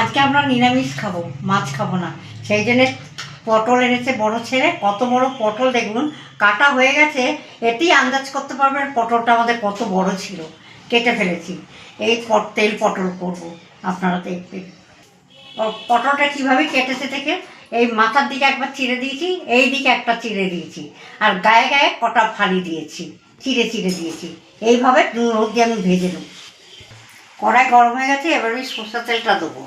আজকে আমরা নিরামিষ খাবো, মাছ খাবো না। সেই জন্যে পটল এনেছে বড় ছেলে। কত বড় পটল দেখুন, কাটা হয়ে গেছে। এতেই আন্দাজ করতে পারবেন পটলটা আমাদের কত বড় ছিল। কেটে ফেলেছি। এই তেল পটল করবো, আপনারা দেখবেন পটলটা কীভাবে কেটেছে থেকে। এই মাথার দিকে একবার চিড়ে দিয়েছি, এই দিকে একটা চিড়ে দিয়েছি, আর গায়ে গায়ে কটা ফালি দিয়েছি, চিড়ে চিড়ে দিয়েছি। এইভাবে রোদ দিয়ে আমি ভেজে নেব। কড়াই গরম হয়ে গেছে, এবার আমি সরষের তেলটা দেবো।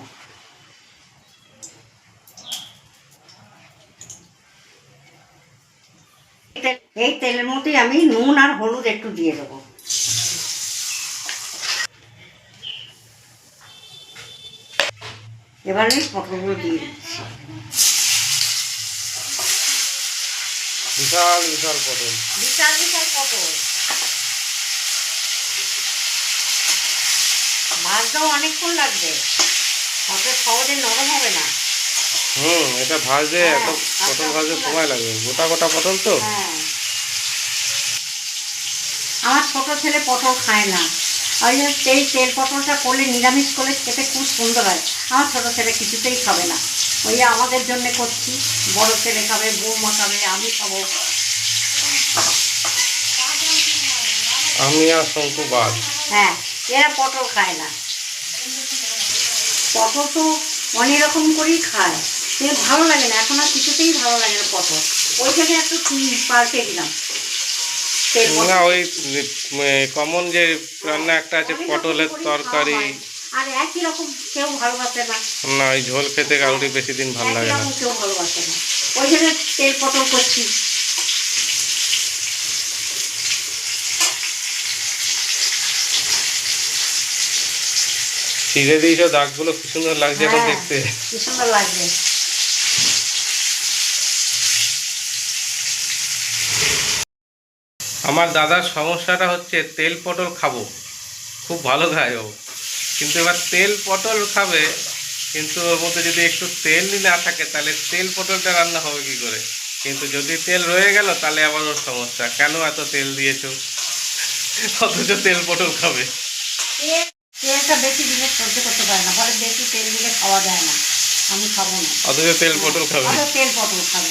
এই তেলের মধ্যেই আমি নুন আর হলুদ একটু দিয়ে দেবো। এবার আমি পটলগুলো দিয়ে দিচ্ছি। বিশাল বিশাল পটল, বিশাল বিশাল পটল। ভাজতেও অনেকক্ষণ লাগবে, অত সহজে নরম হবে না। এটা ভাজতে এত পটল ভাজতে সময় লাগবে, গোটা গোটা পটল তো। আমার ছোট ছেলে পটল খায় না, ওই জন্য তেল পটলটা করলে, নিরামিষ করলে খেতে খুব সুন্দর হয়। আমার ছোট ছেলে কিছুতেই খাবে না, ওই আমাদের জন্যে করছি। বড় ছেলে খাবে, বৌমা খাবে, আমি খাবো। আমি আর শঙ্কু বাদ। হ্যাঁ, এরা পটল খায় না। পটল তো অনেক রকম করেই খায়, কিন্তু ভালো লাগে না, এখন আর কিছুতেই ভালো লাগে না পটল। ওইখানে একটু পাল্টে দিলাম। না, ওই কমন যে রান্না একটা আছে পটলের তরকারি, আর একই রকম কেউ ভালোবাসে না। না, ওই ঝোল খেতে কারোরই বেশি দিন ভালো লাগে না। কেউ ভালোবাসে না, ওই জন্য তেল পটল করছি। ছিঁড়ে দিয়েছ, দাগগুলো কি সুন্দর লাগছে এখন দেখতে। কি সুন্দর লাগছে। আমার দাদার সমস্যাটা হচ্ছে তেল পটল খাবো, খুব ভালো খায় ও, কিন্তু এবার তেল পটল খাবে, কিন্তু ওর মধ্যে যদি একটু তেল না থাকে তাহলে তেল পটলটা রান্না হবে কি করে। কিন্তু যদি তেল রয়ে গেল তাহলে আবার ওর সমস্যা, কেন এত তেল দিয়েছো, অথচ তেল পটল খাবে। তেলটা বেশি দিলে সহ্য করতে পারে না, ফলে বেশি তেল দিলে খাওয়া যায় না। আমি খাবো না, অথচ তেল পটল খাবে। তেল পটল খাবে।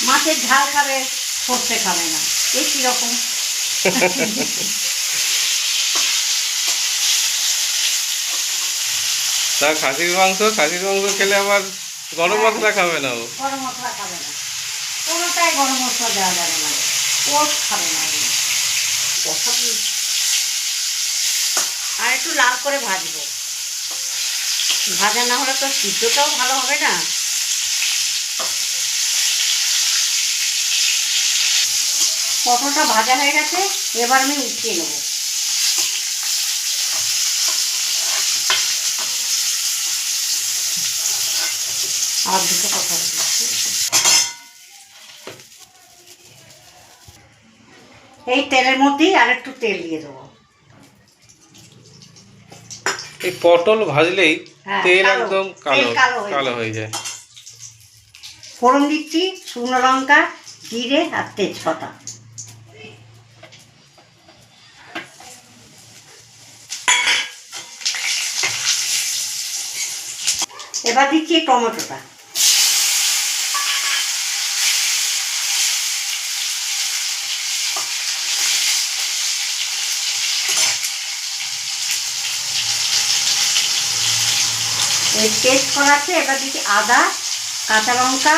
মাছের ঝাল খাবে, সর্ষে খাবে না। এই কিরকম। তা খাসির মাংস খেলে আবার গরম মশলা খাবে না ও। গরম মশলা খাবে না, কোনোটাই গরম মশলা দেওয়া যাবে না, ও খাবে না। আর একটু লাল করে ভাজবো, ভাজা না হলে তো সিদ্ধটাও ভালো হবে না। পটলটা ভাজা হয়ে গেছে, এবার আমি উঠিয়ে নেব। আর দুটো কথা বলছি, এই তেলের মধ্যেই আর একটু তেল দিয়ে দেবো। এই পটল ভাজলেই তেল একদম কালো হয়ে যায়। ফোড়ন দিচ্ছি শুকনো লঙ্কা, জিরে আর তেজপাতা। এবার দিচ্ছি টমেটোটা। পেস্ট করা আছে, এবার দিচ্ছি আদা, কাঁচা লঙ্কা,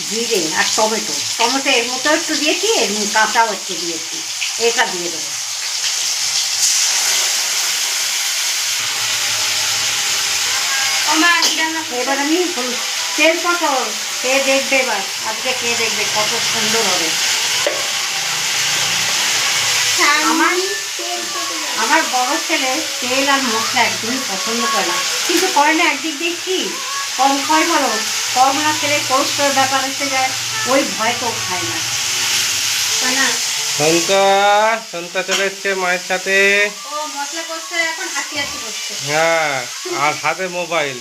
জিরে আর টমেটো। এর মতো একটু দিয়েছি, কাঁচাও একটু দিয়েছি, এটা দিয়ে দেবো। এবার আমি তেল পটল খেয়ে দেখবে, এবার আজকে খেয়ে দেখবে কত সুন্দর হবে। আমার বড় ছেলে তেল আর মশলা একদমই পছন্দ করে না, কিন্তু করে না একদিক দিয়ে কি, কম খায় ভালো, কম না খেলে কোলেস্ট্রল ব্যাপার এসে যায়, ওই ভয় তো খায় না। সন্তা চলে এসছে মায়ের সাথে। মশলা করছে এখন, হাসি করছে। হ্যাঁ, আর হাতে মোবাইল,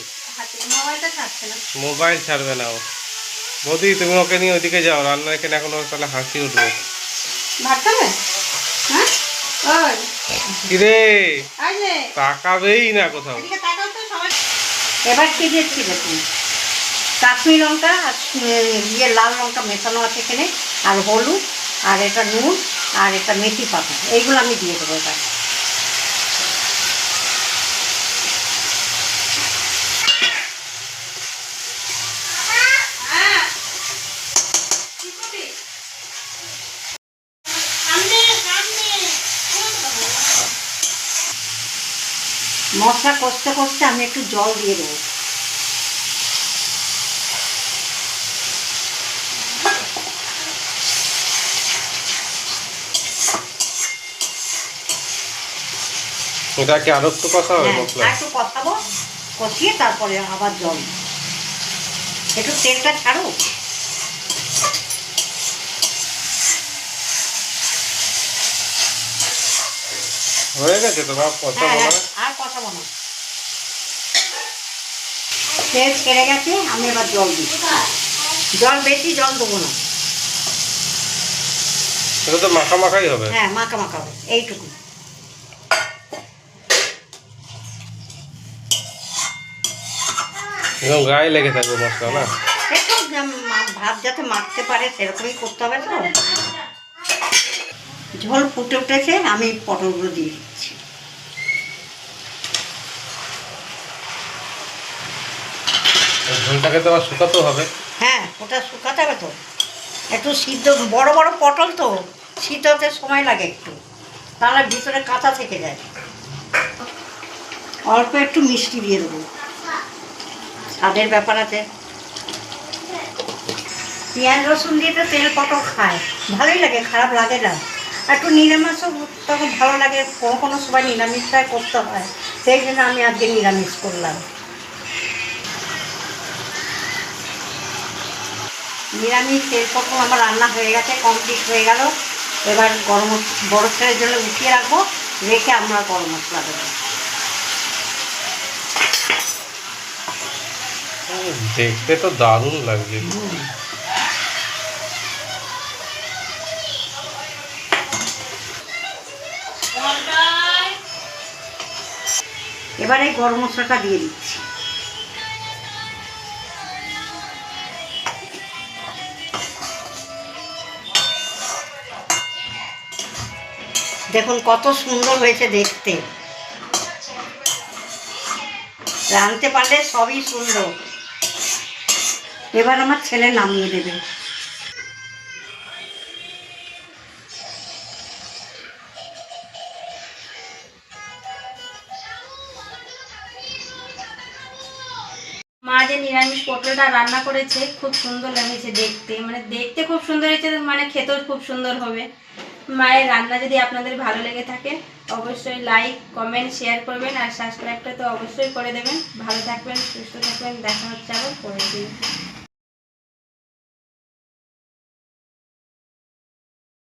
মোবাইলটা ছাড়ছে না, মোবাইল ছাড়বে না ও। বৌদি, তুমি ওকে নিয়ে ওইদিকে যাও, রান্না এখানে এখন ওর তাহলে হাসি উঠবে। ভাত খাবে? হ্যাঁ, ওই কিরে তাকাবেই না কোথাও। এবার কি দিচ্ছি দেখুন, কাশ্মীর লঙ্কা আর লাল লঙ্কা মেশানো আছে এখানে, আর হলুদ, আর এটা নুন, আর এটা মেথি পাতা, এইগুলো আমি দিয়ে দেবো এবার। মশলা কষতে কষতে আমি একটু জল দিয়ে দেবো। এটা কি আরো একটু কষা হবে? হ্যাঁ, আর একটু কষাবো, কষিয়ে তারপরে আবার জল, একটু তেলটা ছাড়ো। হয়ে গেছে তো বাপ, কষাবো না? আর কষাবো না, তেল ছেড়ে গেছে, আমি এবার জল দিই। জল বেশি জল দেবো না। এটা তো মাখা মাখাই হবে। হ্যাঁ, মাখা মাখা হবে, এইটুকু। একদম গায়ে লেগে থাকবে মশলা না? একটু ভাত যাতে মাখতে পারে সেরকমই করতে হবে তো। ঝোল ফুটে উঠেছে, আমি পটলগুলো দিয়ে দিচ্ছি। ঝোলটাকে তো আবার শুকাতেও হবে। হ্যাঁ, ওটা শুকাতে হবে তো, একটু সিদ্ধ, বড় বড় পটল তো সিদ্ধ হতে সময় লাগে একটু, তাহলে ভিতরে কাঁচা থেকে যায়। অল্প একটু মিষ্টি দিয়ে দেবো, স্বাদের ব্যাপার আছে। পেঁয়াজ রসুন দিয়ে তো তেল পটল খায়, ভালোই লাগে, খারাপ লাগে না। একটু নিরামিষও তখন ভালো লাগে, কোনো কোনো সময় নিরামিষটাই করতে হয়, সেই জন্য আমি আজকে নিরামিষ করলাম। নিরামিষ তেল পটল আমার রান্না হয়ে গেছে, কমপ্লিট হয়ে গেল। এবার বড় ছেলের জন্য উঠিয়ে রাখবো, রেখে আমরা গরম মশলা দেবো। দেখতে তো দারুণ লাগছে। এবারে গরম মশলাটা দিয়ে দিচ্ছি। দেখুন কত সুন্দর হয়েছে দেখতে, রাঁধতে পারলে সবই সুন্দর। এবার আমার ছেলে নামিয়ে দেবে। মা যে নিরামিষ পটলটা রান্না করেছে খুব সুন্দর লাগছে দেখতে, মানে দেখতে খুব সুন্দর হয়েছে, মানে খেতেও খুব সুন্দর হবে। মায়ের রান্না যদি আপনাদের ভালো লেগে থাকে অবশ্যই লাইক কমেন্ট শেয়ার করবেন, আর সাবস্ক্রাইবটা তো অবশ্যই করে দেবেন। ভালো থাকবেন, সুস্থ থাকবেন, দেখা হচ্ছে আবার পরের দিন।